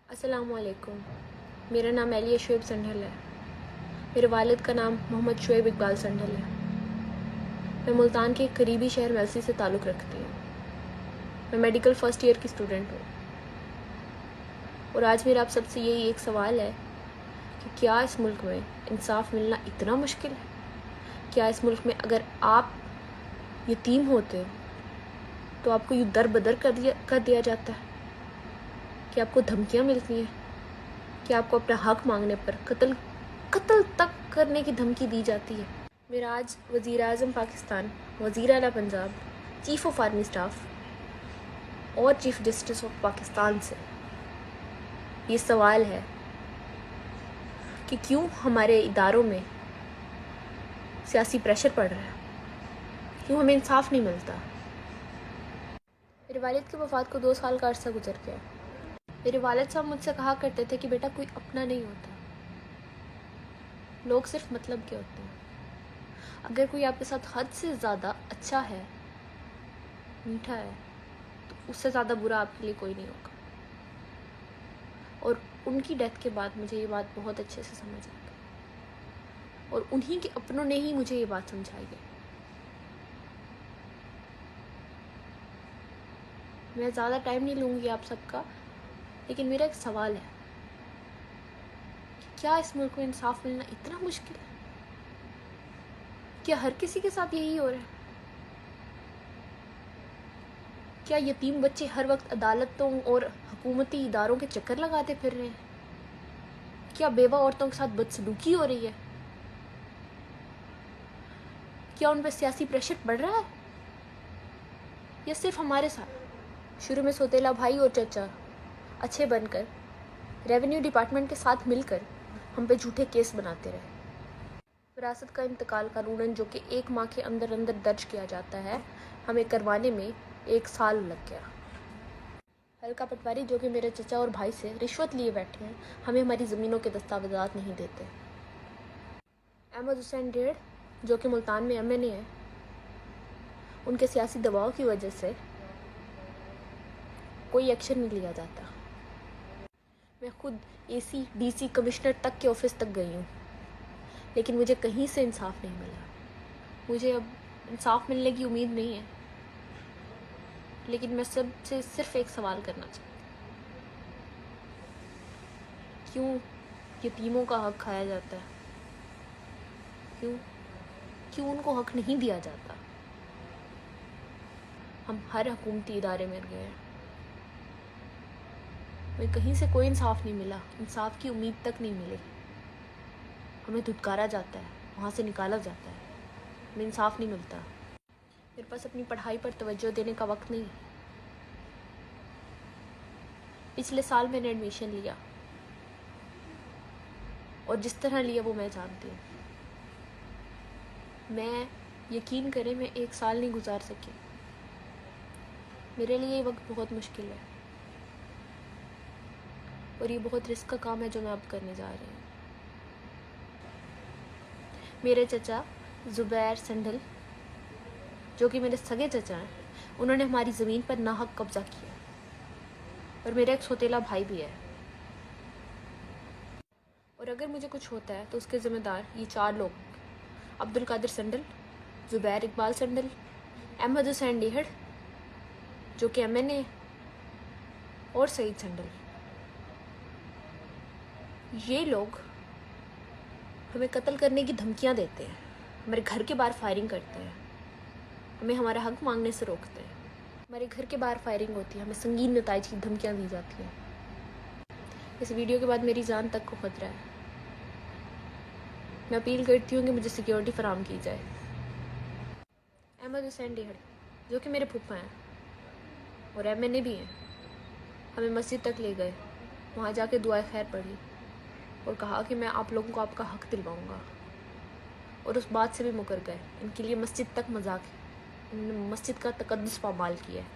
अस्सलामुअलैकुम। मेरा नाम एलिया शुएब संढल है। मेरे वालिद का नाम मोहम्मद शुएब इकबाल संढल है। मैं मुल्तान के एक करीबी शहर मेलसी से ताल्लुक़ रखती हूँ। मैं मेडिकल फ़र्स्ट ईयर की स्टूडेंट हूँ और आज मेरा आप सबसे यही एक सवाल है कि क्या इस मुल्क में इंसाफ मिलना इतना मुश्किल है? क्या इस मुल्क में अगर आप यतीम होते हो तो आपको यूँ दर बदर कर दिया जाता है? कि आपको धमकियाँ मिलती हैं कि आपको अपना हक मांगने पर कत्ल तक करने की धमकी दी जाती है? मेरा आज वज़ीर आज़म पाकिस्तान, वज़ीर आला Punjab, chief of army staff और चीफ़ जस्टिस ऑफ पाकिस्तान से ये सवाल है कि क्यों हमारे इदारों में सियासी प्रेशर पड़ रहा है, क्यों हमें इंसाफ नहीं मिलता। मेरे वालिद की वफ़ात को 2 साल का अर्सा गुजर गया। मेरे वालिद साहब मुझसे कहा करते थे कि बेटा कोई अपना नहीं होता, लोग सिर्फ मतलब के होते हैं। अगर कोई आपके साथ हद से ज़्यादा अच्छा है, मीठा है, तो उससे ज़्यादा बुरा आपके लिए कोई नहीं होगा। और उनकी डेथ के बाद मुझे ये बात बहुत अच्छे से समझ आ गई और उन्हीं के अपनों ने ही मुझे ये बात समझाई है। मैं ज़्यादा टाइम नहीं लूँगी आप सबका, लेकिन मेरा एक सवाल है कि क्या इस मुल्क में इंसाफ मिलना इतना मुश्किल है? क्या हर किसी के साथ यही हो रहा है? क्या यतीम बच्चे हर वक्त अदालतों और हुकूमती इदारों के चक्कर लगाते फिर रहे हैं? क्या बेवा औरतों के साथ बदसलूकी हो रही है? क्या उन पर सियासी प्रेशर बढ़ रहा है या सिर्फ हमारे साथ? शुरू में सौतेला भाई और चचा अच्छे बनकर रेवेन्यू डिपार्टमेंट के साथ मिलकर हम पे झूठे केस बनाते रहे। विरासत का इंतकाल कानूनन जो कि 1 माह के अंदर अंदर दर्ज किया जाता है, हमें करवाने में 1 साल लग गया। हल्का पटवारी जो कि मेरे चचा और भाई से रिश्वत लिए बैठे हैं, हमें हमारी ज़मीनों के दस्तावेज़ात नहीं देते। अहमद हुसैन डेढ़ जो कि मुल्तान में MNA है, उनके सियासी दबाव की वजह से कोई एक्शन नहीं लिया जाता। मैं खुद AC DC कमिश्नर तक के ऑफिस तक गई हूँ, लेकिन मुझे कहीं से इंसाफ नहीं मिला। मुझे अब इंसाफ मिलने की उम्मीद नहीं है, लेकिन मैं सबसे सिर्फ एक सवाल करना चाहती हूँ, क्यों यतीमों का हक खाया जाता है? क्यों क्यों उनको हक नहीं दिया जाता? हम हर हुकूमती इदारे में गए हैं, हमें कहीं से कोई इंसाफ नहीं मिला, इंसाफ की उम्मीद तक नहीं मिली। हमें धुतकारा जाता है, वहाँ से निकाला जाता है, हमें इंसाफ नहीं मिलता। मेरे पास अपनी पढ़ाई पर तवज्जो देने का वक्त नहीं। पिछले साल मैंने एडमिशन लिया और जिस तरह लिया वो मैं जानती हूँ। मैं यकीन करें मैं 1 साल नहीं गुजार सकी। मेरे लिए ये वक्त बहुत मुश्किल है और ये बहुत रिस्क का काम है जो मैं अब करने जा रही हूँ। मेरे चचा ज़ुबैर संढल जो कि मेरे सगे चचा हैं, उन्होंने हमारी ज़मीन पर नाहक कब्ज़ा किया और मेरा एक सौतेला भाई भी है। और अगर मुझे कुछ होता है तो उसके ज़िम्मेदार ये 4 लोग: अब्दुल कादिर संढल, ज़ुबैर इकबाल संढल, अहमद हुसैन डेहड़ जो कि MNA है और सईद संढल। ये लोग हमें कत्ल करने की धमकियां देते हैं, हमारे घर के बाहर फायरिंग करते हैं, हमें हमारा हक मांगने से रोकते हैं। हमारे घर के बाहर फायरिंग होती है, हमें संगीन नताइज की धमकियां दी जाती हैं। इस वीडियो के बाद मेरी जान तक को खतरा है। मैं अपील करती हूँ कि मुझे सिक्योरिटी फराहम की जाए। अहमद हुसैन डेहड़ जो कि मेरे फूफा हैं और MNA भी हैं, हमें मस्जिद तक ले गए, वहाँ जाके दुआए खैर पढ़ी और कहा कि मैं आप लोगों को आपका हक दिलवाऊंगा, और उस बात से भी मुकर गए। इनके लिए मस्जिद तक मजाक है, इन्होंने मस्जिद का तकद्दुस पामाल किया है।